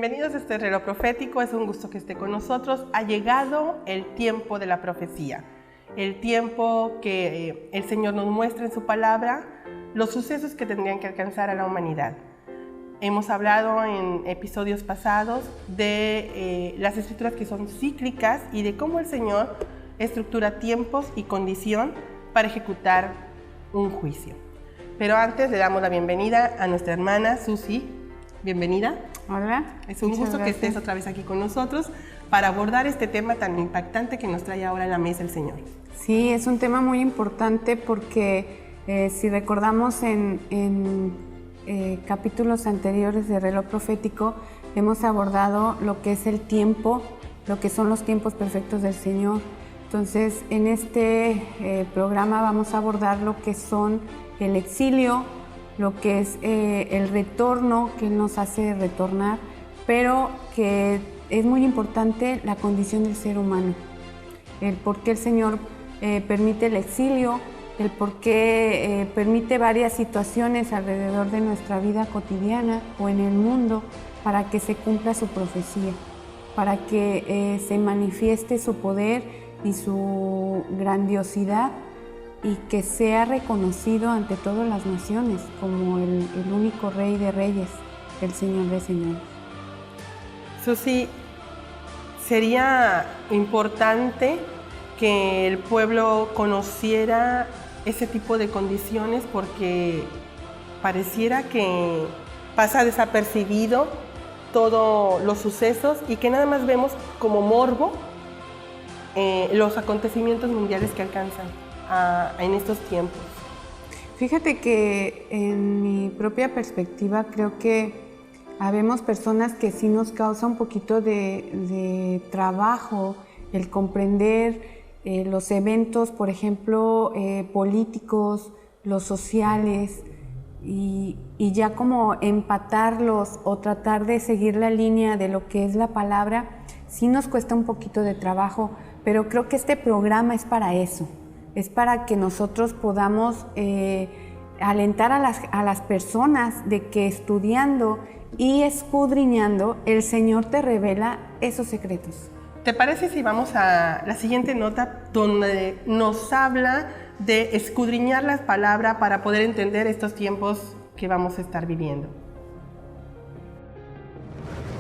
Bienvenidos a este reloj profético, es un gusto que esté con nosotros. Ha llegado el tiempo de la profecía, el tiempo que el Señor nos muestra en su palabra los sucesos que tendrían que alcanzar a la humanidad. Hemos hablado en episodios pasados de las escrituras que son cíclicas y de cómo el Señor estructura tiempos y condición para ejecutar un juicio. Pero antes le damos la bienvenida a nuestra hermana Susi. Bienvenida. Hola. Es un gusto que estés otra vez aquí con nosotros para abordar este tema tan impactante que nos trae ahora a la mesa el Señor. Sí, es un tema muy importante porque si recordamos en capítulos anteriores de reloj profético, hemos abordado lo que es el tiempo, lo que son los tiempos perfectos del Señor. Entonces, en este programa vamos a abordar lo que son el exilio, lo que es el retorno, que nos hace retornar, pero que es muy importante la condición del ser humano, el por qué el Señor permite el exilio, el por qué permite varias situaciones alrededor de nuestra vida cotidiana o en el mundo para que se cumpla su profecía, para que se manifieste su poder y su grandiosidad y que sea reconocido ante todas las naciones como el único Rey de Reyes, el Señor de Señores. Susi, sería importante que el pueblo conociera ese tipo de condiciones porque pareciera que pasa desapercibido todos los sucesos y que nada más vemos como morbo los acontecimientos mundiales que alcanzan en estos tiempos. Fíjate que en mi propia perspectiva creo que habemos personas que sí nos causa un poquito de trabajo el comprender los eventos, por ejemplo, políticos, los sociales, y ya como empatarlos o tratar de seguir la línea de lo que es la palabra, sí nos cuesta un poquito de trabajo, pero creo que este programa es para eso. Es para que nosotros podamos alentar a las personas de que estudiando y escudriñando, el Señor te revela esos secretos. ¿Te parece si vamos a la siguiente nota donde nos habla de escudriñar las palabras para poder entender estos tiempos que vamos a estar viviendo?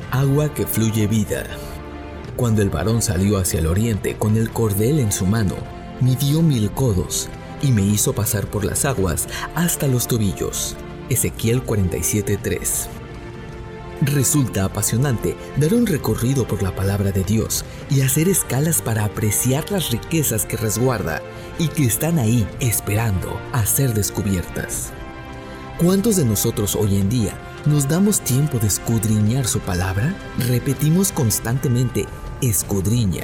Agua que fluye vida. Cuando el varón salió hacia el oriente con el cordel en su mano, midió 1000 codos y me hizo pasar por las aguas hasta los tobillos. Ezequiel 47:3. Resulta apasionante dar un recorrido por la palabra de Dios y hacer escalas para apreciar las riquezas que resguarda y que están ahí esperando a ser descubiertas. ¿Cuántos de nosotros hoy en día nos damos tiempo de escudriñar su palabra? Repetimos constantemente, escudriña.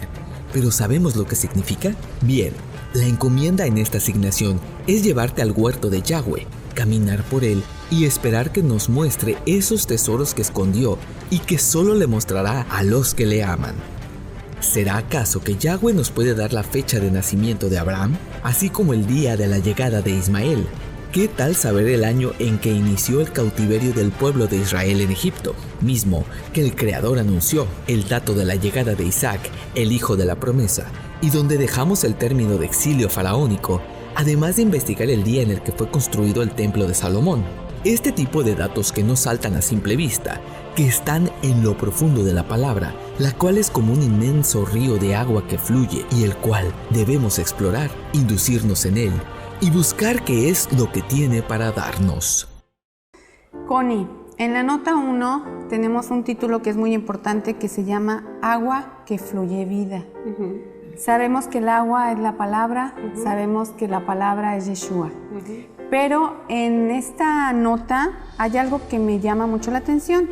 ¿Pero sabemos lo que significa? Bien, la encomienda en esta asignación es llevarte al huerto de Yahweh, caminar por él y esperar que nos muestre esos tesoros que escondió y que solo le mostrará a los que le aman. ¿Será acaso que Yahweh nos puede dar la fecha de nacimiento de Abraham, así como el día de la llegada de Ismael? ¿Qué tal saber el año en que inició el cautiverio del pueblo de Israel en Egipto, mismo que el Creador anunció, el dato de la llegada de Isaac, el hijo de la promesa, y donde dejamos el término de exilio faraónico, además de investigar el día en el que fue construido el templo de Salomón? Este tipo de datos que no saltan a simple vista, que están en lo profundo de la palabra, la cual es como un inmenso río de agua que fluye y el cual debemos explorar, inducirnos en él, y buscar qué es lo que tiene para darnos. Connie, en la nota 1 tenemos un título que es muy importante que se llama Agua que fluye vida. Sabemos que el agua es la palabra, sabemos que la palabra es Yeshua. Pero en esta nota hay algo que me llama mucho la atención.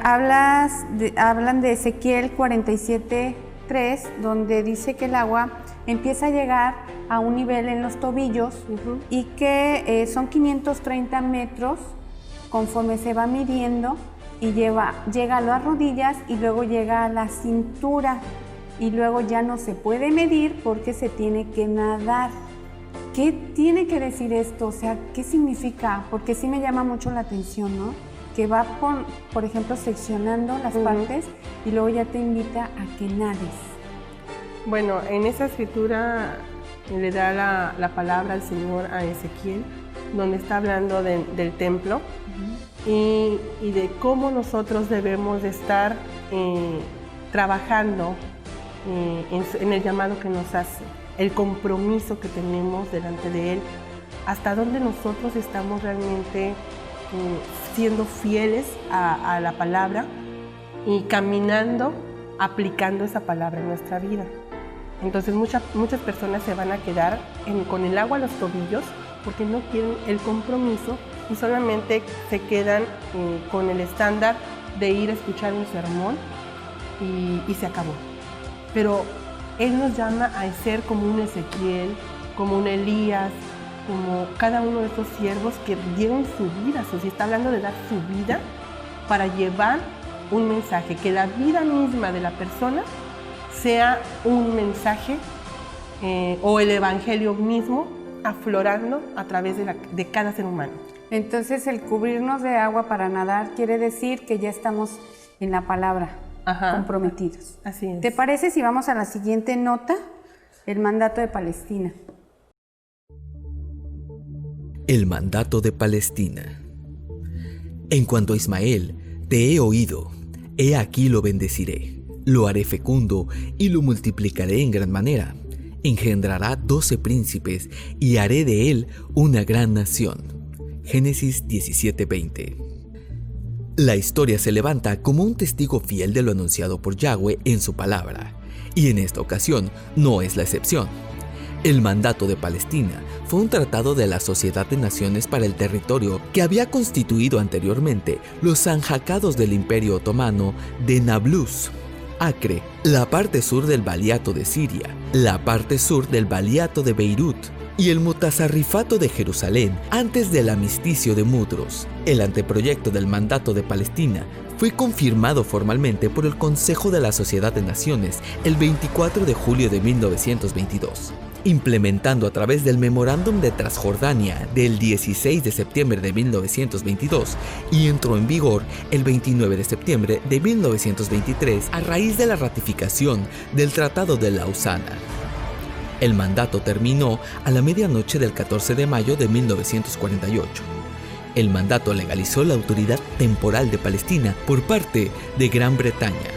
Hablan de Ezequiel 47:3, donde dice que el agua empieza a llegar a un nivel en los tobillos y que son 530 metros conforme se va midiendo y llega a las rodillas y luego llega a la cintura y luego ya no se puede medir porque se tiene que nadar. ¿Qué tiene que decir esto? O sea, ¿qué significa? Porque sí me llama mucho la atención, ¿no? que va, por ejemplo, seccionando las partes y luego ya te invita a que nades. Bueno, en esa escritura le da la palabra al Señor a Ezequiel, donde está hablando del templo y de cómo nosotros debemos de estar trabajando en el llamado que nos hace, el compromiso que tenemos delante de Él, hasta dónde nosotros estamos realmente siendo fieles a la palabra y caminando, aplicando esa palabra en nuestra vida. Entonces muchas personas se van a quedar con el agua a los tobillos porque no quieren el compromiso y solamente se quedan con el estándar de ir a escuchar un sermón y se acabó. Pero Él nos llama a ser como un Ezequiel, como un Elías, como cada uno de estos siervos que dieron su vida, si está hablando de dar su vida para llevar un mensaje, que la vida misma de la persona sea un mensaje o el evangelio mismo aflorando a través de cada ser humano. Entonces el cubrirnos de agua para nadar quiere decir que ya estamos en la palabra, comprometidos. Así es. ¿Te parece si vamos a la siguiente nota? El mandato de Palestina. El mandato de Palestina. En cuanto a Ismael, te he oído, he aquí lo bendeciré, lo haré fecundo y lo multiplicaré en gran manera. Engendrará 12 príncipes y haré de él una gran nación. Génesis 17:20. La historia se levanta como un testigo fiel de lo anunciado por Yahweh en su palabra, y en esta ocasión no es la excepción. El mandato de Palestina fue un tratado de la Sociedad de Naciones para el territorio que había constituido anteriormente los sanjacados del Imperio Otomano de Nablus, Acre, la parte sur del Valiato de Siria, la parte sur del Valiato de Beirut y el Mutasarrifato de Jerusalén antes del amisticio de Mudros. El anteproyecto del mandato de Palestina fue confirmado formalmente por el Consejo de la Sociedad de Naciones el 24 de julio de 1922. Implementando a través del Memorándum de Transjordania del 16 de septiembre de 1922 y entró en vigor el 29 de septiembre de 1923 a raíz de la ratificación del Tratado de Lausana. El mandato terminó a la medianoche del 14 de mayo de 1948. El mandato legalizó la autoridad temporal de Palestina por parte de Gran Bretaña.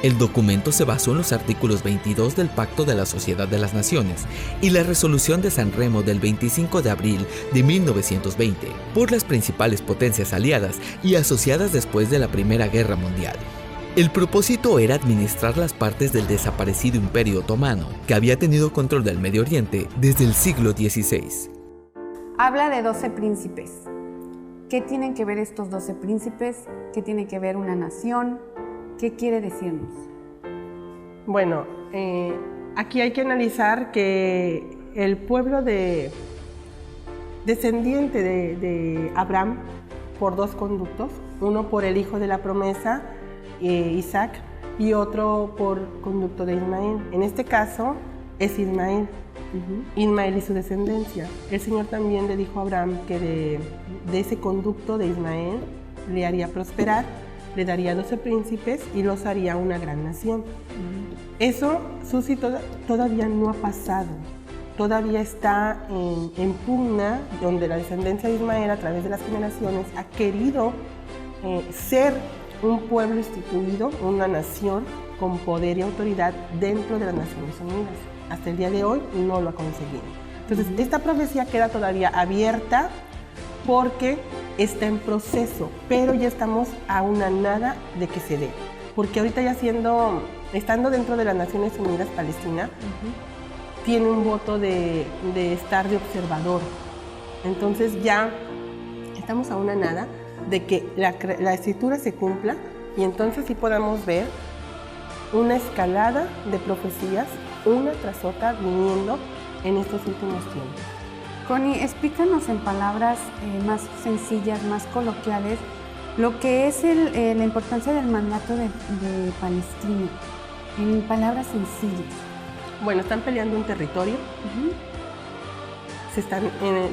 El documento se basó en los artículos 22 del Pacto de la Sociedad de las Naciones y la Resolución de San Remo del 25 de abril de 1920 por las principales potencias aliadas y asociadas después de la Primera Guerra Mundial. El propósito era administrar las partes del desaparecido Imperio Otomano, que había tenido control del Medio Oriente desde el siglo XVI. Habla de 12 príncipes. ¿Qué tienen que ver estos 12 príncipes? ¿Qué tiene que ver una nación? ¿Qué quiere decirnos? Bueno, aquí hay que analizar que el pueblo descendiente de Abraham por dos conductos, uno por el hijo de la promesa, Isaac, y otro por conducto de Ismael. En este caso es Ismael, Ismael y su descendencia. El Señor también le dijo a Abraham que de ese conducto de Ismael le haría prosperar, le daría 12 príncipes y los haría una gran nación. Eso, Susi, todavía no ha pasado. Todavía está en pugna, donde la descendencia de Ismael a través de las generaciones ha querido ser un pueblo instituido, una nación con poder y autoridad dentro de las Naciones Unidas. Hasta el día de hoy no lo ha conseguido. Entonces, esta profecía queda todavía abierta porque está en proceso, pero ya estamos a una nada de que se dé. Porque ahorita ya estando dentro de las Naciones Unidas, Palestina tiene un voto de estar de observador. Entonces ya estamos a una nada de que la escritura se cumpla y entonces sí podamos ver una escalada de profecías, una tras otra, viniendo en estos últimos tiempos. Connie, explícanos en palabras más sencillas, más coloquiales, lo que es la importancia del mandato de Palestina, en palabras sencillas. Bueno, están peleando un territorio, se están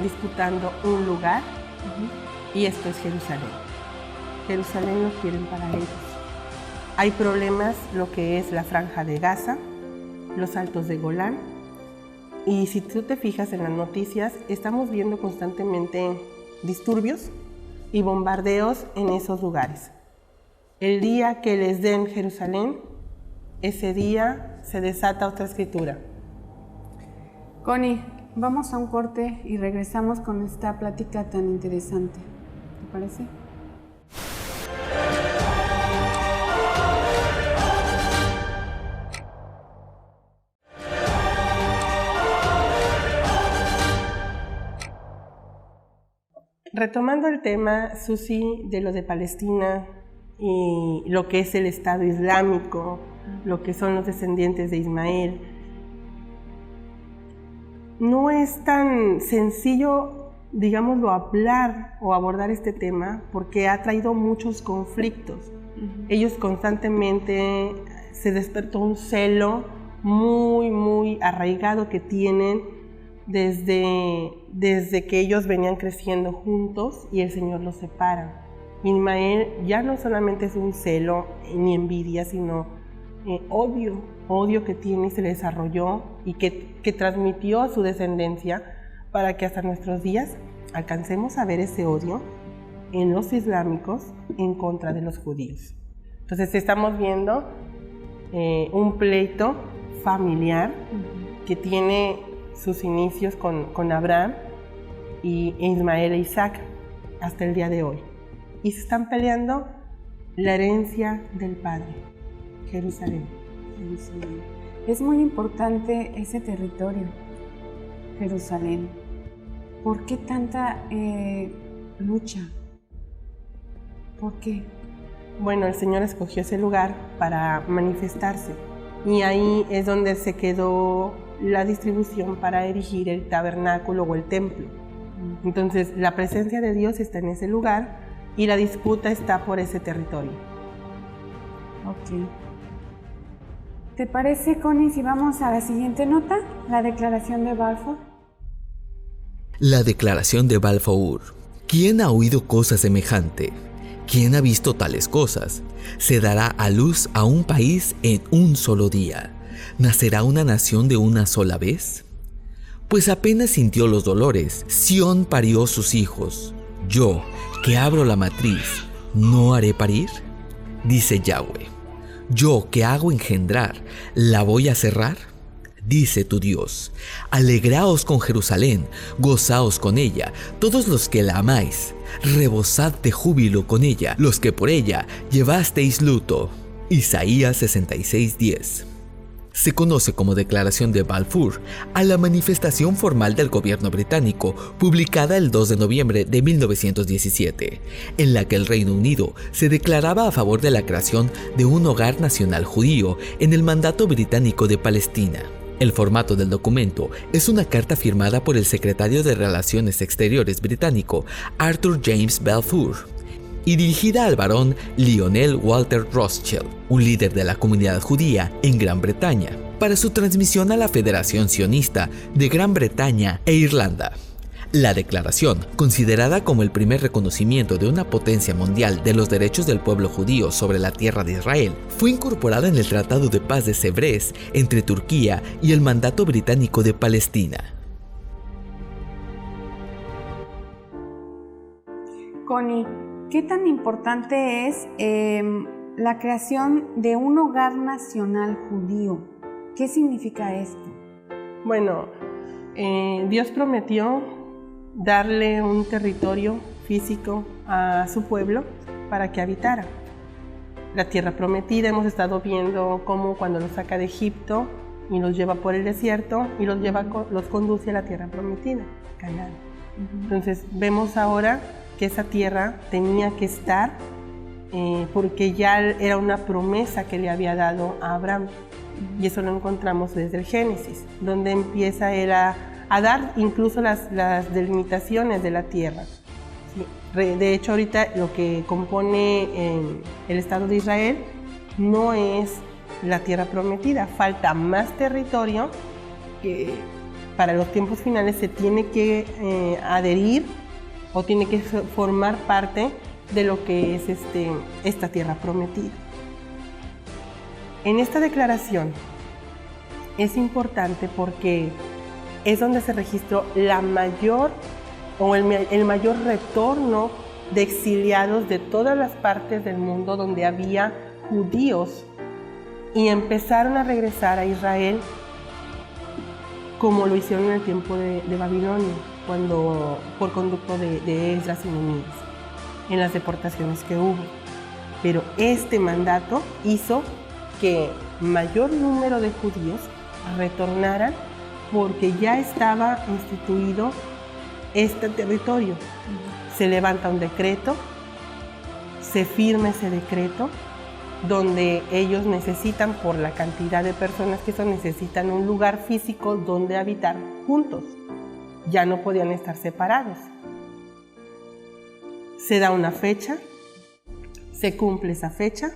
disputando un lugar, y esto es Jerusalén. Jerusalén lo quieren para ellos. Hay problemas, lo que es la Franja de Gaza, los Altos de Golán. Y si tú te fijas en las noticias, estamos viendo constantemente disturbios y bombardeos en esos lugares. El día que les den Jerusalén, ese día se desata otra escritura. Connie, vamos a un corte y regresamos con esta plática tan interesante. ¿Te parece? Retomando el tema, Susi, de lo de Palestina y lo que es el Estado Islámico, lo que son los descendientes de Ismael, no es tan sencillo, digámoslo, hablar o abordar este tema porque ha traído muchos conflictos. Ellos constantemente se despertó un celo muy arraigado que tienen desde que ellos venían creciendo juntos y el Señor los separa. Ismael ya no solamente es un celo ni envidia, sino odio que tiene y se desarrolló y que transmitió a su descendencia para que hasta nuestros días alcancemos a ver ese odio en los islámicos en contra de los judíos. Entonces estamos viendo un pleito familiar que tiene sus inicios con Abraham y Ismael e Isaac hasta el día de hoy. Y se están peleando la herencia del Padre, Jerusalén. Es muy importante ese territorio, Jerusalén. ¿Por qué tanta lucha? ¿Por qué? Bueno, el Señor escogió ese lugar para manifestarse y ahí es donde se quedó la distribución para erigir el tabernáculo o el templo. Entonces, la presencia de Dios está en ese lugar y la disputa está por ese territorio. Ok. ¿Te parece, Connie, si vamos a la siguiente nota? La declaración de Balfour. La declaración de Balfour. ¿Quién ha oído cosa semejante? ¿Quién ha visto tales cosas? Se dará a luz a un país en un solo día. ¿Nacerá una nación de una sola vez? Pues apenas sintió los dolores, Sión parió sus hijos. Yo, que abro la matriz, ¿no haré parir? Dice Yahweh. Yo, que hago engendrar, ¿la voy a cerrar? Dice tu Dios. Alegraos con Jerusalén, gozaos con ella, todos los que la amáis. Rebosad de júbilo con ella, los que por ella llevasteis luto. Isaías 66:10. Se conoce como Declaración de Balfour a la manifestación formal del gobierno británico publicada el 2 de noviembre de 1917, en la que el Reino Unido se declaraba a favor de la creación de un hogar nacional judío en el mandato británico de Palestina. El formato del documento es una carta firmada por el secretario de Relaciones Exteriores británico Arthur James Balfour y dirigida al barón Lionel Walter Rothschild, un líder de la comunidad judía en Gran Bretaña, para su transmisión a la Federación Sionista de Gran Bretaña e Irlanda. La declaración, considerada como el primer reconocimiento de una potencia mundial de los derechos del pueblo judío sobre la tierra de Israel, fue incorporada en el Tratado de Paz de Sèvres entre Turquía y el Mandato Británico de Palestina. Connie, ¿qué tan importante es la creación de un hogar nacional judío? ¿Qué significa esto? Bueno, Dios prometió darle un territorio físico a su pueblo para que habitara. La tierra prometida, hemos estado viendo cómo cuando los saca de Egipto y los lleva por el desierto y los conduce a la tierra prometida, Canaán. Entonces vemos ahora que esa tierra tenía que estar porque ya era una promesa que le había dado a Abraham. Y eso lo encontramos desde el Génesis, donde empieza él a dar incluso las delimitaciones de la tierra. Sí. De hecho, ahorita lo que compone el Estado de Israel no es la tierra prometida, falta más territorio que para los tiempos finales se tiene que adherir o tiene que formar parte de lo que es esta tierra prometida. En esta declaración es importante porque es donde se registró el mayor retorno de exiliados de todas las partes del mundo donde había judíos y empezaron a regresar a Israel como lo hicieron en el tiempo de Babilonia, cuando por conducto de Esdras y Nehemías, en las deportaciones que hubo. Pero este mandato hizo que mayor número de judíos retornaran porque ya estaba instituido este territorio. Se levanta un decreto, se firma ese decreto, donde ellos necesitan, por la cantidad de personas que son, necesitan un lugar físico donde habitar juntos. Ya no podían estar separados. Se da una fecha, se cumple esa fecha,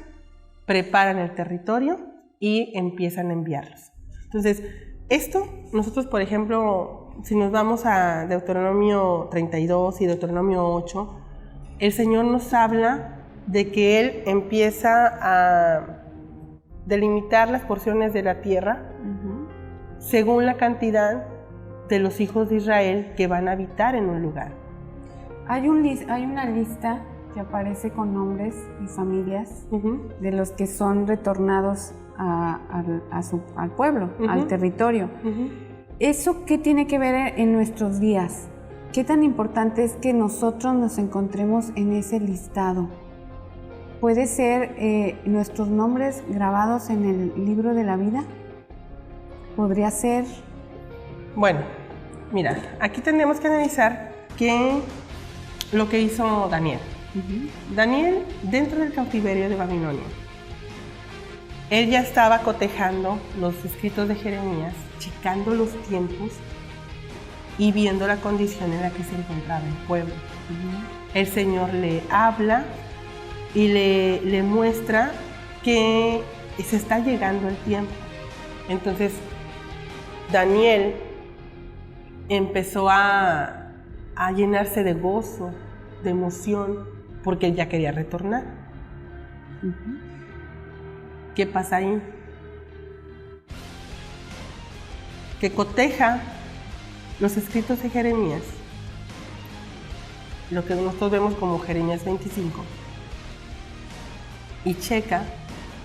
preparan el territorio y empiezan a enviarlos. Entonces, esto, nosotros, por ejemplo, si nos vamos a Deuteronomio 32 y Deuteronomio 8, el Señor nos habla de que Él empieza a delimitar las porciones de la tierra según la cantidad de los hijos de Israel que van a habitar en un lugar. Hay una lista que aparece con nombres y familias de los que son retornados al pueblo, al territorio. ¿Eso qué tiene que ver en nuestros días? ¿Qué tan importante es que nosotros nos encontremos en ese listado? ¿Puede ser nuestros nombres grabados en el libro de la vida? ¿Podría ser? Bueno, mira, aquí tenemos que analizar lo que hizo Daniel. Daniel, dentro del cautiverio de Babilonia, él ya estaba cotejando los escritos de Jeremías, checando los tiempos y viendo la condición en la que se encontraba el pueblo. El Señor le habla y le muestra que se está llegando el tiempo. Entonces, Daniel empezó a llenarse de gozo, de emoción, porque él ya quería retornar. ¿Qué pasa ahí? Que coteja los escritos de Jeremías, lo que nosotros vemos como Jeremías 25, y checa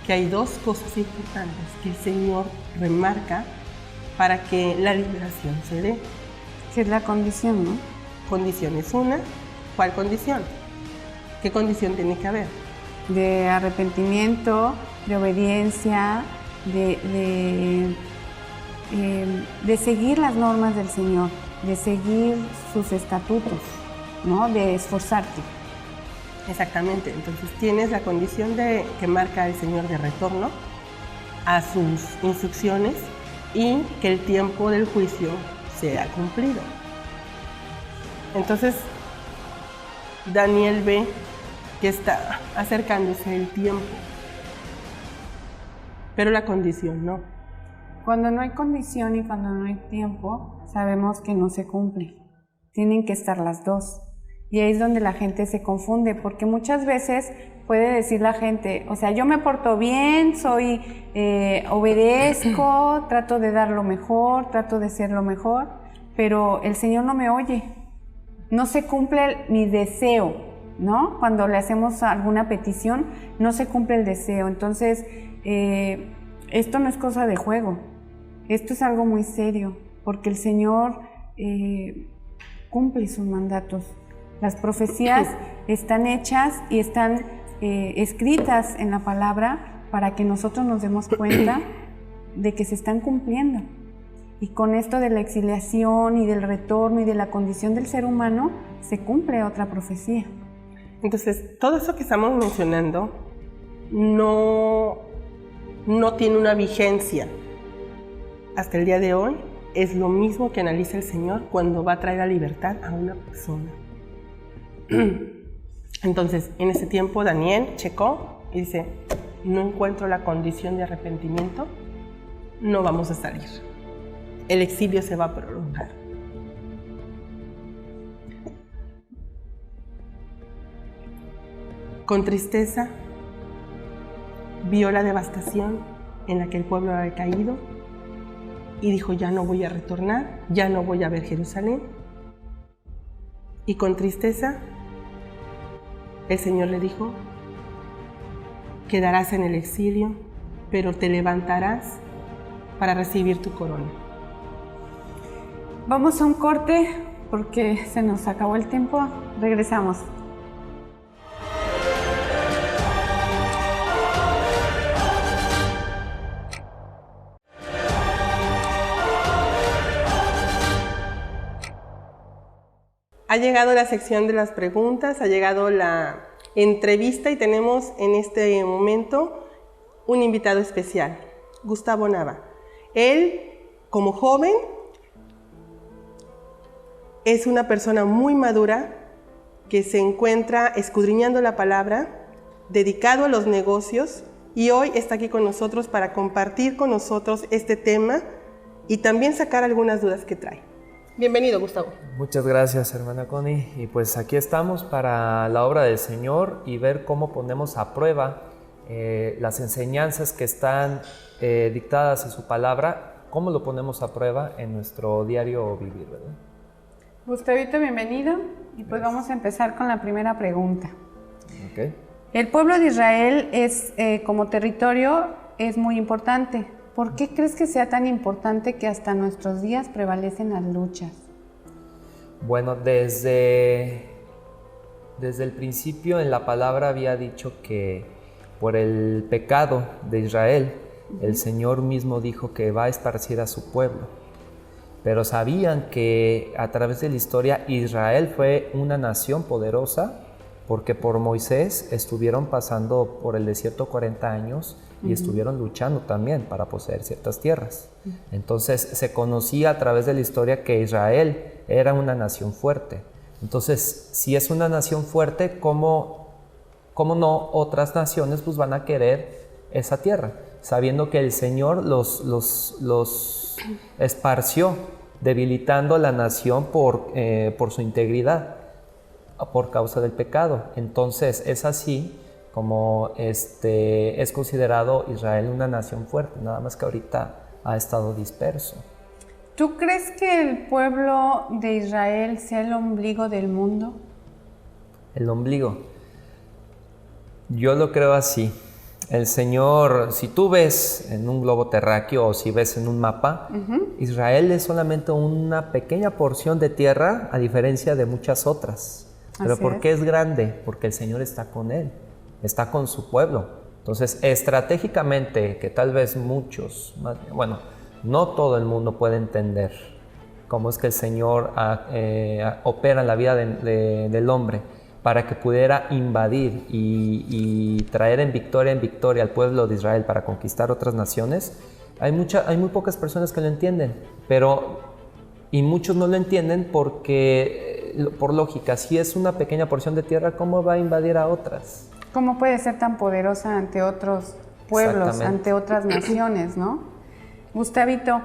que hay dos cosas importantes que el Señor remarca para que la liberación se dé. Que es la condición, ¿no? Condición es una. ¿Cuál condición? ¿Qué condición tiene que haber? De arrepentimiento, de obediencia, de seguir las normas del Señor, de seguir sus estatutos, ¿no? De esforzarte. Exactamente. Entonces tienes la condición que marca el Señor de retorno a sus instrucciones y que el tiempo del juicio sea cumplido. Entonces Daniel ve que está acercándose el tiempo, pero la condición no. Cuando no hay condición y cuando no hay tiempo, sabemos que no se cumple. Tienen que estar las dos. Y ahí es donde la gente se confunde, porque muchas veces puede decir la gente, o sea, yo me porto bien, obedezco, trato de dar lo mejor, trato de ser lo mejor, pero el Señor no me oye. No se cumple mi deseo, ¿no? Cuando le hacemos alguna petición, no se cumple el deseo. Entonces, esto no es cosa de juego. Esto es algo muy serio, porque el Señor cumple sus mandatos. Las profecías están hechas y están escritas en la palabra para que nosotros nos demos cuenta de que se están cumpliendo. Y con esto de la exiliación y del retorno y de la condición del ser humano, se cumple otra profecía. Entonces, todo eso que estamos mencionando no tiene una vigencia. Hasta el día de hoy es lo mismo que analiza el Señor cuando va a traer la libertad a una persona. Entonces, en ese tiempo Daniel checó y dice, no encuentro la condición de arrepentimiento, no vamos a salir. El exilio se va a prolongar. con tristeza, vio la devastación en la que el pueblo había caído y dijo, ya no voy a retornar, ya no voy a ver Jerusalén. Y con tristeza, el Señor le dijo, quedarás en el exilio, pero te levantarás para recibir tu corona. Vamos a un corte porque se nos acabó el tiempo. Regresamos. Ha llegado la sección de las preguntas, ha llegado la entrevista y tenemos en este momento un invitado especial, Gustavo Nava. Él, como joven, es una persona muy madura que se encuentra escudriñando la palabra, dedicado a los negocios y hoy está aquí con nosotros para compartir con nosotros este tema y también sacar algunas dudas que trae. Bienvenido, Gustavo. Muchas gracias, hermana Connie. Y pues aquí estamos para la obra del Señor y ver cómo ponemos a prueba las enseñanzas que están dictadas en su palabra, cómo lo ponemos a prueba en nuestro diario vivir, ¿verdad? Gustavito, bienvenido. Y pues vamos a empezar con la primera pregunta. Okay. El pueblo de Israel es, como territorio, es muy importante. ¿Por qué crees que sea tan importante que hasta nuestros días prevalecen las luchas? Bueno, desde el principio en la palabra había dicho que por el pecado de Israel, el Señor mismo dijo que va a esparcir a su pueblo. Pero sabían que a través de la historia Israel fue una nación poderosa porque por Moisés estuvieron pasando por el desierto 40 años y estuvieron luchando también para poseer ciertas tierras. Entonces se conocía a través de la historia que Israel era una nación fuerte. Entonces, si es una nación fuerte, ¿cómo no otras naciones pues van a querer esa tierra? Sabiendo que el Señor los esparció, debilitando a la nación por su integridad, por causa del pecado. Entonces es así como es considerado Israel una nación fuerte, nada más que ahorita ha estado disperso. ¿Tú crees que el pueblo de Israel sea el ombligo del mundo? El ombligo. Yo lo creo así. El Señor, si tú ves en un globo terráqueo o si ves en un mapa, Israel es solamente una pequeña porción de tierra a diferencia de muchas otras. ¿Pero por qué es grande? Porque el Señor está con él, está con su pueblo. Entonces, estratégicamente, que tal vez muchos, bueno, no todo el mundo puede entender cómo es que el Señor opera en la vida del hombre para que pudiera invadir y traer en victoria al pueblo de Israel para conquistar otras naciones. Hay muy pocas personas que lo entienden, y muchos no lo entienden porque, por lógica, si es una pequeña porción de tierra, ¿cómo va a invadir a otras? ¿Cómo puede ser tan poderosa ante otros pueblos, ante otras naciones, no? Gustavito,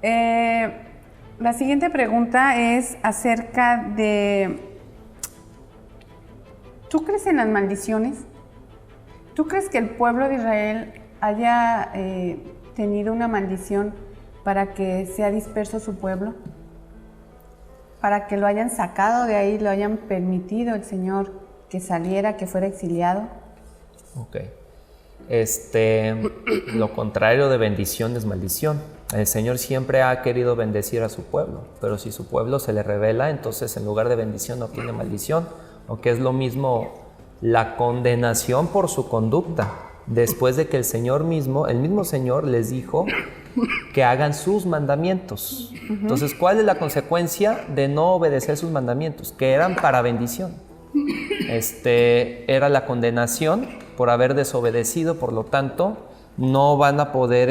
la siguiente pregunta es acerca de... ¿Tú crees en las maldiciones? ¿Tú crees que el pueblo de Israel haya tenido una maldición para que sea disperso su pueblo? ¿Para que lo hayan sacado de ahí, lo hayan permitido el Señor que saliera, que fuera exiliado? Ok. Lo contrario de bendición es maldición. El Señor siempre ha querido bendecir a su pueblo, pero si su pueblo se le rebela, entonces en lugar de bendición obtiene maldición, o que es lo mismo la condenación por su conducta, después de que el mismo Señor les dijo que hagan sus mandamientos. Entonces, ¿cuál es la consecuencia de no obedecer sus mandamientos? Que eran para bendición. Era la condenación por haber desobedecido, por lo tanto, no van a poder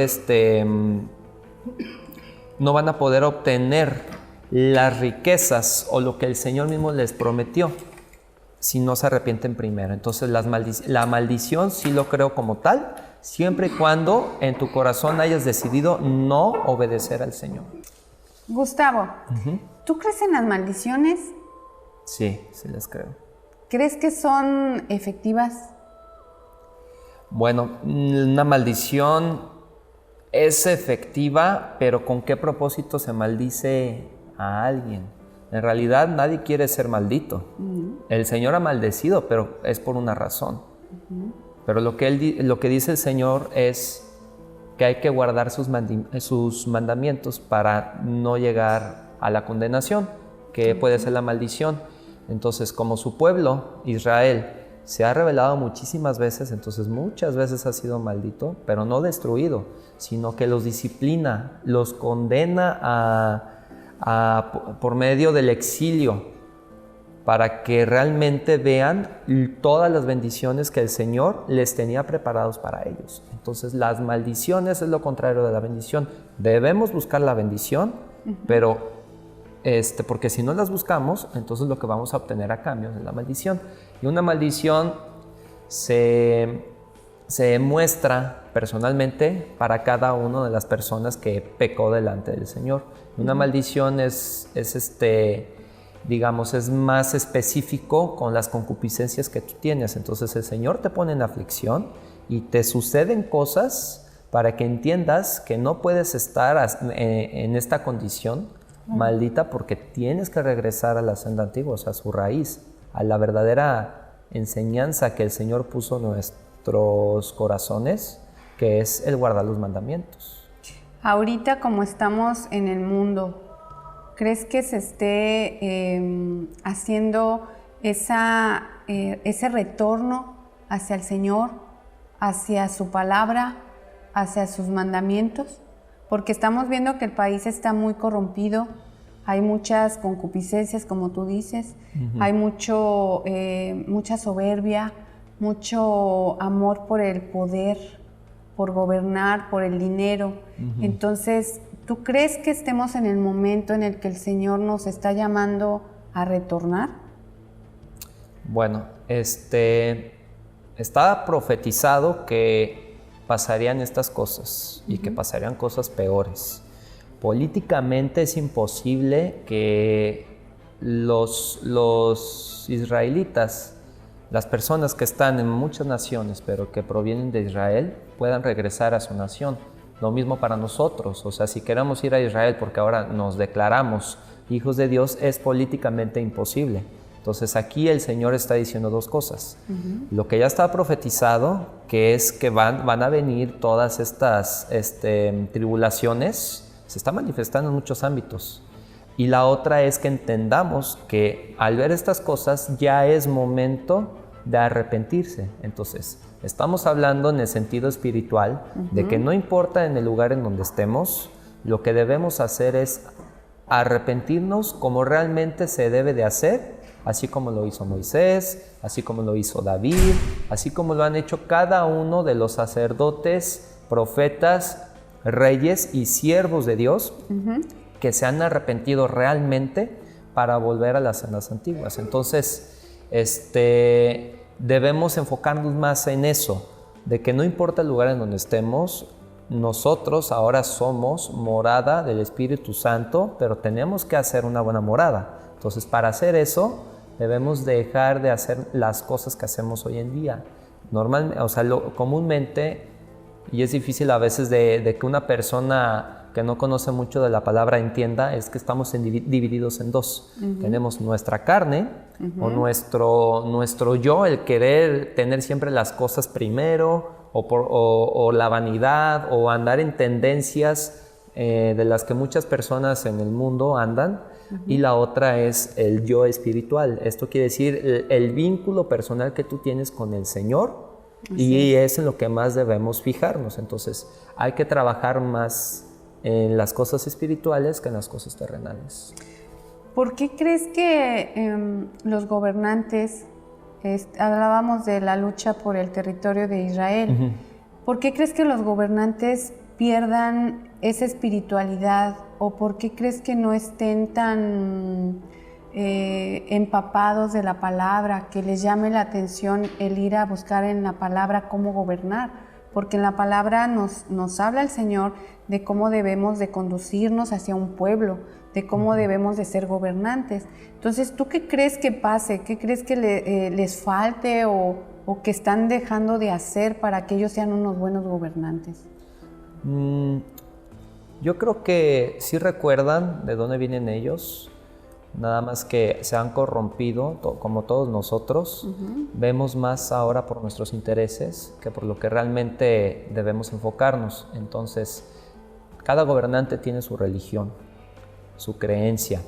obtener las riquezas o lo que el Señor mismo les prometió si no se arrepienten primero. Entonces la maldición sí lo creo como tal, siempre y cuando en tu corazón hayas decidido no obedecer al Señor. Gustavo, ¿tú crees en las maldiciones? Sí, sí las creo. ¿crees que son efectivas? Bueno, una maldición es efectiva, pero ¿con qué propósito se maldice a alguien? En realidad nadie quiere ser maldito. El Señor ha maldecido, pero es por una razón. Pero lo que dice el Señor es que hay que guardar sus mandamientos para no llegar a la condenación, que puede ser la maldición. Entonces, como su pueblo, Israel, se ha revelado muchísimas veces, entonces muchas veces ha sido maldito, pero no destruido, sino que los disciplina, los condena por medio del exilio, para que realmente vean todas las bendiciones que el Señor les tenía preparados para ellos. Entonces, las maldiciones es lo contrario de la bendición. Debemos buscar la bendición, pero porque si no las buscamos, entonces lo que vamos a obtener a cambio es la maldición. Y una maldición se muestra personalmente para cada una de las personas que pecó delante del Señor. Una maldición es más específico con las concupiscencias que tú tienes. Entonces el Señor te pone en aflicción y te suceden cosas para que entiendas que no puedes estar en esta condición maldita, porque tienes que regresar a la senda antigua, o sea, a su raíz, a la verdadera enseñanza que el Señor puso en nuestros corazones, que es el guardar los mandamientos. Ahorita, como estamos en el mundo, ¿crees que se esté haciendo ese retorno hacia el Señor, hacia su palabra, hacia sus mandamientos? Porque estamos viendo que el país está muy corrompido, hay muchas concupiscencias, como tú dices, hay mucha soberbia, mucho amor por el poder, por gobernar, por el dinero. Entonces, ¿tú crees que estemos en el momento en el que el Señor nos está llamando a retornar? Bueno, está profetizado que pasarían estas cosas y que pasarían cosas peores. Políticamente es imposible que los israelitas, las personas que están en muchas naciones pero que provienen de Israel, puedan regresar a su nación. Lo mismo para nosotros, o sea, si queremos ir a Israel porque ahora nos declaramos hijos de Dios, es políticamente imposible. Entonces aquí el Señor está diciendo dos cosas. Lo que ya está profetizado, que es que van a venir todas estas tribulaciones, se está manifestando en muchos ámbitos. Y la otra es que entendamos que al ver estas cosas ya es momento de arrepentirse. Entonces, estamos hablando en el sentido espiritual de que no importa en el lugar en donde estemos, lo que debemos hacer es arrepentirnos como realmente se debe de hacer, así como lo hizo Moisés, así como lo hizo David, así como lo han hecho cada uno de los sacerdotes, profetas, reyes y siervos de Dios, que se han arrepentido realmente para volver a las sendas antiguas. Entonces, debemos enfocarnos más en eso, de que no importa el lugar en donde estemos, nosotros ahora somos morada del Espíritu Santo, pero tenemos que hacer una buena morada. Entonces, para hacer eso, debemos dejar de hacer las cosas que hacemos hoy en día. Normalmente, o sea, comúnmente, y es difícil a veces de que una persona que no conoce mucho de la palabra entienda, es que estamos divididos en dos. Tenemos nuestra carne, o nuestro yo, el querer tener siempre las cosas primero, o la vanidad, o andar en tendencias de las que muchas personas en el mundo andan. Y la otra es el yo espiritual. Esto quiere decir el vínculo personal que tú tienes con el Señor, y es en lo que más debemos fijarnos. Entonces hay que trabajar más en las cosas espirituales que en las cosas terrenales. ¿Por qué crees que los gobernantes, hablábamos de la lucha por el territorio de Israel, ¿por qué crees que los gobernantes pierdan esa espiritualidad? ¿O por qué crees que no estén tan empapados de la palabra, que les llame la atención el ir a buscar en la palabra cómo gobernar? Porque en la palabra nos habla el Señor de cómo debemos de conducirnos hacia un pueblo, de cómo debemos de ser gobernantes. Entonces, ¿tú qué crees que pase? ¿Qué crees que les falte o que están dejando de hacer para que ellos sean unos buenos gobernantes? Yo creo que sí recuerdan de dónde vienen ellos, nada más que se han corrompido, como todos nosotros. Vemos más ahora por nuestros intereses que por lo que realmente debemos enfocarnos. Entonces, cada gobernante tiene su religión, su creencia.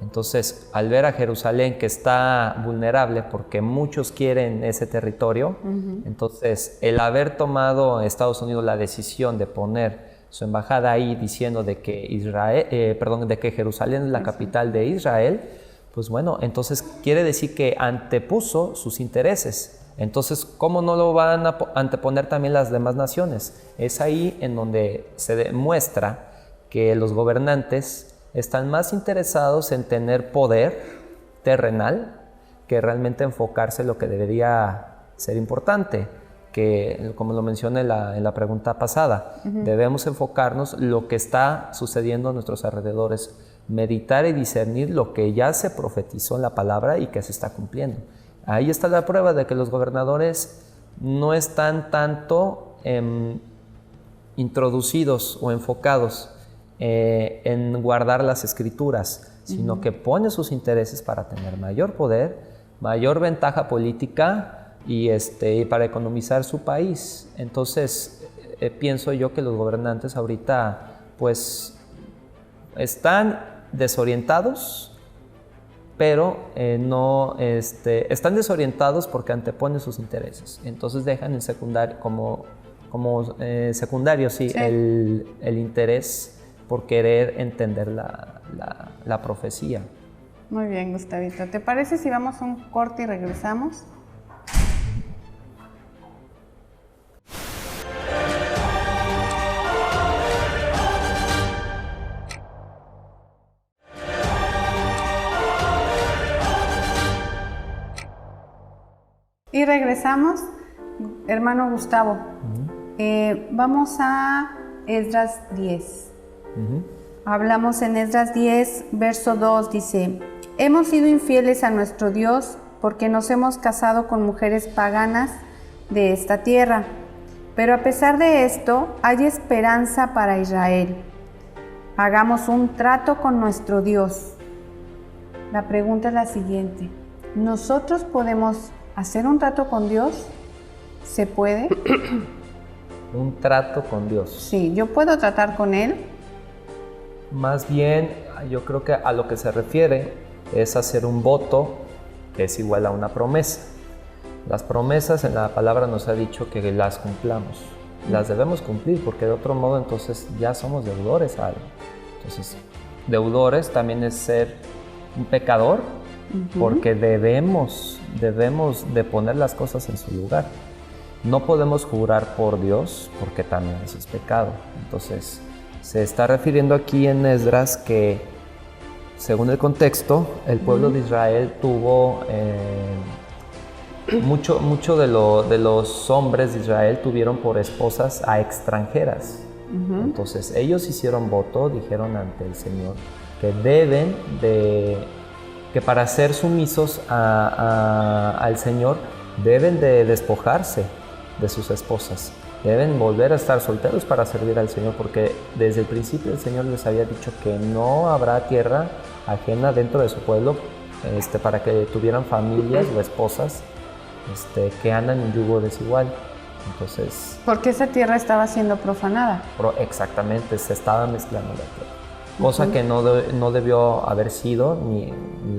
Entonces, al ver a Jerusalén que está vulnerable porque muchos quieren ese territorio, entonces el haber tomado Estados Unidos la decisión de poner su embajada ahí diciendo de que de que Jerusalén es la capital de Israel, pues bueno, entonces quiere decir que antepuso sus intereses. Entonces, ¿cómo no lo van a anteponer también las demás naciones? Es ahí en donde se demuestra que los gobernantes están más interesados en tener poder terrenal que realmente enfocarse en lo que debería ser importante, que como lo mencioné en la pregunta pasada, debemos enfocarnos en lo que está sucediendo a nuestros alrededores, meditar y discernir lo que ya se profetizó en la palabra y que se está cumpliendo. Ahí está la prueba de que los gobernadores no están tanto introducidos o enfocados en guardar las escrituras, sino que ponen sus intereses para tener mayor poder, mayor ventaja política y para economizar su país. Entonces, pienso yo que los gobernantes ahorita pues están desorientados, pero no están desorientados porque anteponen sus intereses. Entonces dejan en secundario, como secundario, sí. El interés por querer entender la profecía. Muy bien, Gustavito. ¿Te parece si vamos a un corte y regresamos? Y regresamos, hermano Gustavo. Vamos a Esdras 10. Hablamos en Esdras 10, verso 2, dice: hemos sido infieles a nuestro Dios porque nos hemos casado con mujeres paganas de esta tierra. Pero a pesar de esto, hay esperanza para Israel. Hagamos un trato con nuestro Dios. La pregunta es la siguiente: ¿nosotros podemos hacer un trato con Dios? ¿Se puede? Un trato con Dios. Sí, yo puedo tratar con Él. Más bien, yo creo que a lo que se refiere es hacer un voto que es igual a una promesa. Las promesas en la palabra nos ha dicho que las cumplamos. Las debemos cumplir porque de otro modo entonces ya somos deudores a algo. Entonces, deudores también es ser un pecador porque debemos de poner las cosas en su lugar. No podemos jurar por Dios porque también eso es pecado. Entonces, se está refiriendo aquí en Esdras que, según el contexto, el pueblo de Israel tuvo mucho de los hombres de Israel tuvieron por esposas a extranjeras. Entonces, ellos hicieron voto, dijeron ante el Señor que que para ser sumisos al Señor deben de despojarse de sus esposas. Deben volver a estar solteros para servir al Señor, porque desde el principio el Señor les había dicho que no habrá tierra ajena dentro de su pueblo para que tuvieran familias o esposas que andan en yugo desigual. Entonces, porque esa tierra estaba siendo profanada. Exactamente, se estaba mezclando la tierra. Cosa que no debió haber sido ni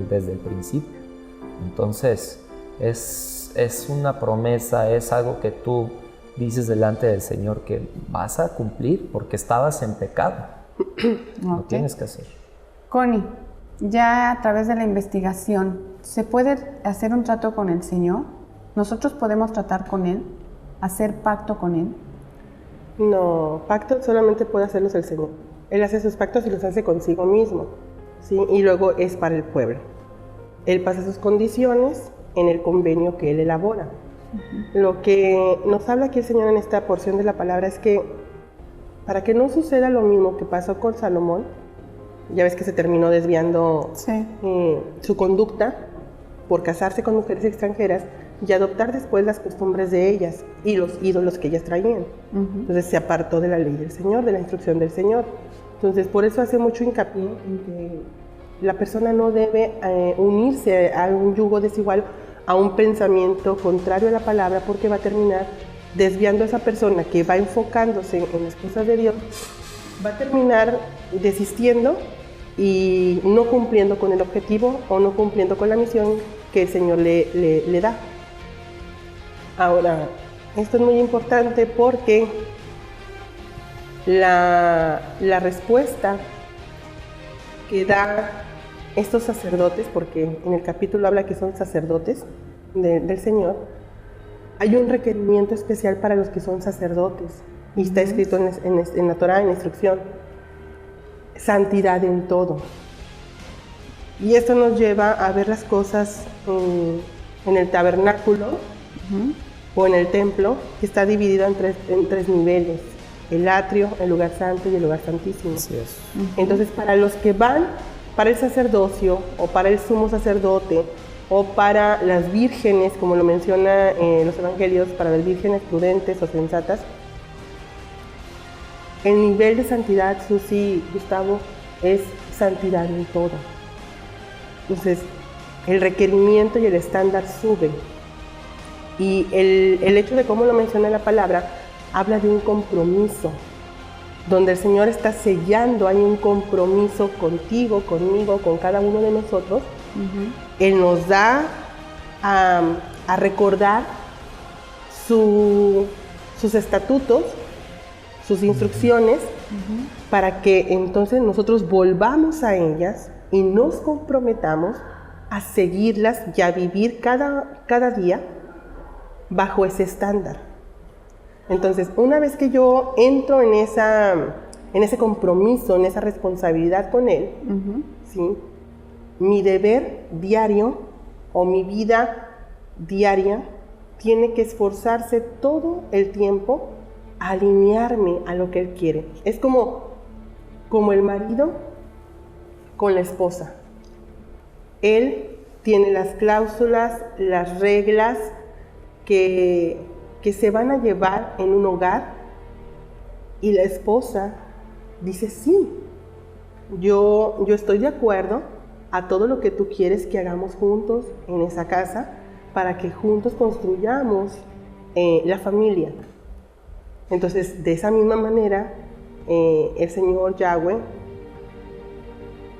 desde el principio. Entonces, es una promesa, es algo que tú dices delante del Señor que vas a cumplir porque estabas en pecado. Lo tienes que hacer. Connie, ya a través de la investigación, ¿se puede hacer un trato con el Señor? ¿Nosotros podemos tratar con Él? ¿Hacer pacto con Él? No, pacto solamente puede hacerlos el Señor. Él hace sus pactos y los hace consigo mismo, ¿sí? Y luego es para el pueblo. Él pasa sus condiciones en el convenio que Él elabora. Lo que nos habla aquí el Señor en esta porción de la palabra es que para que no suceda lo mismo que pasó con Salomón, ya ves que se terminó desviando Sí. su conducta por casarse con mujeres extranjeras y adoptar después las costumbres de ellas y los ídolos que ellas traían. Entonces se apartó de la ley del Señor, de la instrucción del Señor. Entonces por eso hace mucho hincapié en que la persona no debe unirse a un yugo desigual, a un pensamiento contrario a la palabra, porque va a terminar desviando a esa persona que va enfocándose en las cosas de Dios, va a terminar desistiendo y no cumpliendo con el objetivo o no cumpliendo con la misión que el Señor le da. Ahora, esto es muy importante porque la respuesta que da estos sacerdotes, porque en el capítulo habla que son sacerdotes del Señor, hay un requerimiento especial para los que son sacerdotes, y está escrito en la Torá, en la instrucción: santidad en todo. Y esto nos lleva a ver las cosas en el tabernáculo o en el templo, que está dividido en tres niveles: el atrio, el lugar santo y el lugar santísimo. Así es. Entonces, para los que van para el sacerdocio o para el sumo sacerdote o para las vírgenes, como lo menciona en los evangelios, para las vírgenes prudentes o sensatas, el nivel de santidad, Susi, Gustavo, es santidad en todo. Entonces, el requerimiento y el estándar suben. Y el hecho de cómo lo menciona la palabra, habla de un compromiso, donde el Señor está sellando, hay un compromiso contigo, conmigo, con cada uno de nosotros. Él nos da a recordar sus estatutos, sus instrucciones, para que entonces nosotros volvamos a ellas y nos comprometamos a seguirlas y a vivir cada día bajo ese estándar. Entonces, una vez que yo entro en ese compromiso, en esa responsabilidad con Él, ¿sí?, mi deber diario o mi vida diaria tiene que esforzarse todo el tiempo a alinearme a lo que Él quiere. Es como el marido con la esposa. Él tiene las cláusulas, las reglas que se van a llevar en un hogar, y la esposa dice: sí, yo estoy de acuerdo a todo lo que tú quieres que hagamos juntos en esa casa, para que juntos construyamos la familia. Entonces, de esa misma manera, el Señor Yahweh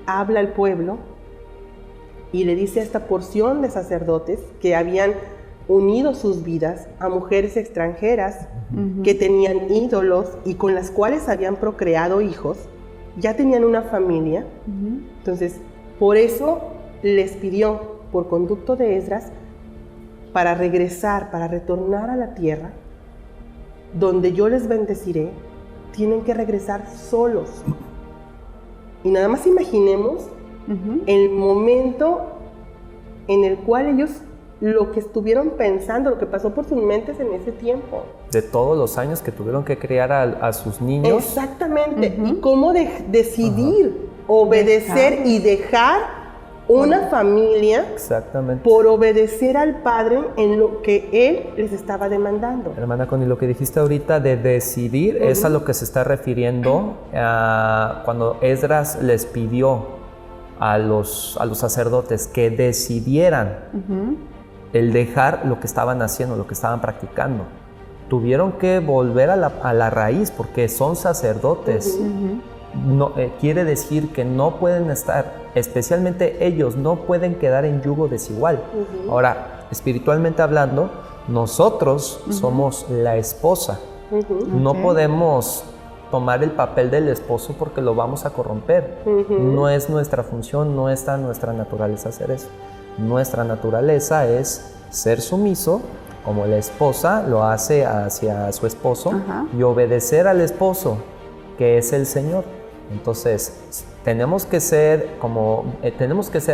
habla al pueblo y le dice a esta porción de sacerdotes que habían unido sus vidas a mujeres extranjeras que tenían ídolos y con las cuales habían procreado hijos, ya tenían una familia. Entonces, por eso les pidió, por conducto de Esdras, para regresar, para retornar a la tierra, donde yo les bendeciré, tienen que regresar solos. Y nada más imaginemos el momento en el cual ellos, lo que estuvieron pensando, lo que pasó por sus mentes en ese tiempo. De todos los años que tuvieron que criar a sus niños. Exactamente. Y cómo decidir obedecer y dejar una familia. Exactamente. Por obedecer al Padre en lo que Él les estaba demandando. Hermana Connie, lo que dijiste ahorita de decidir es a lo que se está refiriendo cuando Esdras les pidió a los sacerdotes que decidieran el dejar lo que estaban haciendo, lo que estaban practicando. Tuvieron que volver a la raíz porque son sacerdotes. No, quiere decir que no pueden estar, especialmente ellos, no pueden quedar en yugo desigual. Ahora, espiritualmente hablando, nosotros somos la esposa. No podemos tomar el papel del esposo porque lo vamos a corromper. No es nuestra función, no está en nuestra naturaleza hacer eso. Nuestra naturaleza es ser sumiso, como la esposa lo hace hacia su esposo, y obedecer al esposo, que es el Señor. Entonces, tenemos que ser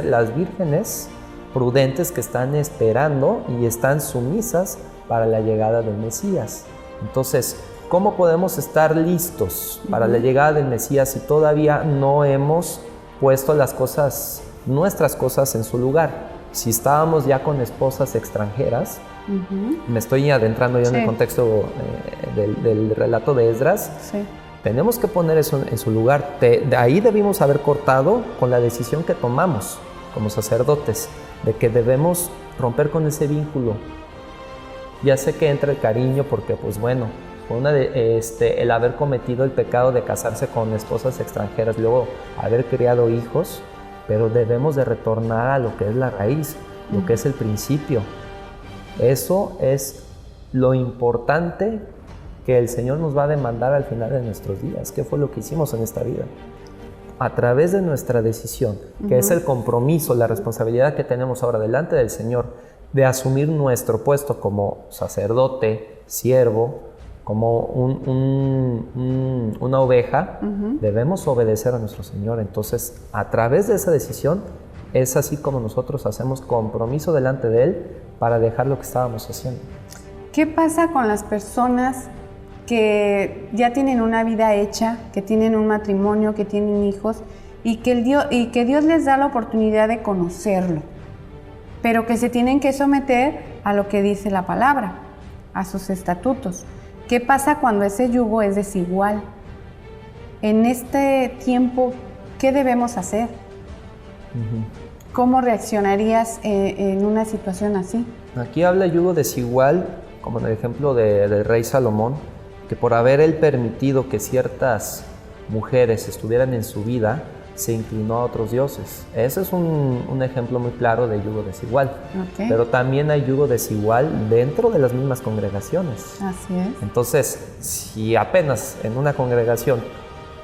las vírgenes prudentes que están esperando y están sumisas para la llegada del Mesías. Entonces, ¿cómo podemos estar listos para la llegada del Mesías si todavía no hemos puesto las cosas, nuestras cosas en su lugar. Si estábamos ya con esposas extranjeras, me estoy adentrando ya en el contexto del relato de Esdras, tenemos que poner eso en su lugar. De ahí debimos haber cortado con la decisión que tomamos como sacerdotes, de que debemos romper con ese vínculo. Ya sé que entra el cariño porque, pues bueno, el haber cometido el pecado de casarse con esposas extranjeras, luego haber criado hijos, pero debemos de retornar a lo que es la raíz, lo que es el principio. Eso es lo importante que el Señor nos va a demandar al final de nuestros días. ¿Qué fue lo que hicimos en esta vida? A través de nuestra decisión, que es el compromiso, la responsabilidad que tenemos ahora delante del Señor de asumir nuestro puesto como sacerdote, siervo, como una oveja, debemos obedecer a nuestro Señor. Entonces, a través de esa decisión, es así como nosotros hacemos compromiso delante de Él para dejar lo que estábamos haciendo. ¿Qué pasa con las personas que ya tienen una vida hecha, que tienen un matrimonio, que tienen hijos y que Dios les da la oportunidad de conocerlo, pero que se tienen que someter a lo que dice la palabra, a sus estatutos? ¿Qué pasa cuando ese yugo es desigual? En este tiempo, ¿qué debemos hacer? ¿Cómo reaccionarías en una situación así? Aquí habla yugo desigual, como en el ejemplo del rey Salomón, que por haber él permitido que ciertas mujeres estuvieran en su vida, se inclinó a otros dioses. Ese es un ejemplo muy claro de yugo desigual. Pero también hay yugo desigual dentro de las mismas congregaciones. Así es. Entonces, si apenas en una congregación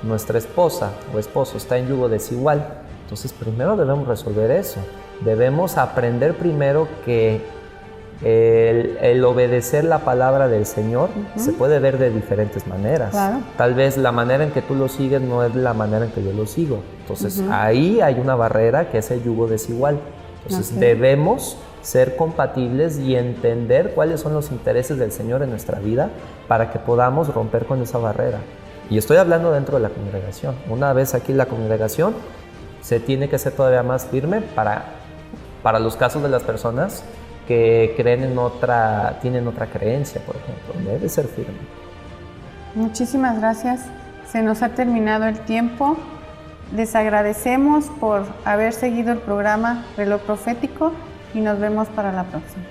nuestra esposa o esposo está en yugo desigual, entonces primero debemos resolver eso. Debemos aprender primero que el obedecer la palabra del Señor se puede ver de diferentes maneras. Claro. Tal vez la manera en que tú lo sigues no es la manera en que yo lo sigo. Entonces ahí hay una barrera que es el yugo desigual. Entonces debemos ser compatibles y entender cuáles son los intereses del Señor en nuestra vida para que podamos romper con esa barrera. Y estoy hablando dentro de la congregación. Una vez aquí en la congregación se tiene que ser todavía más firme para los casos de las personas que tienen otra creencia, por ejemplo. Debe ser firme. Muchísimas gracias. Se nos ha terminado el tiempo. Les agradecemos por haber seguido el programa Reloj Profético y nos vemos para la próxima.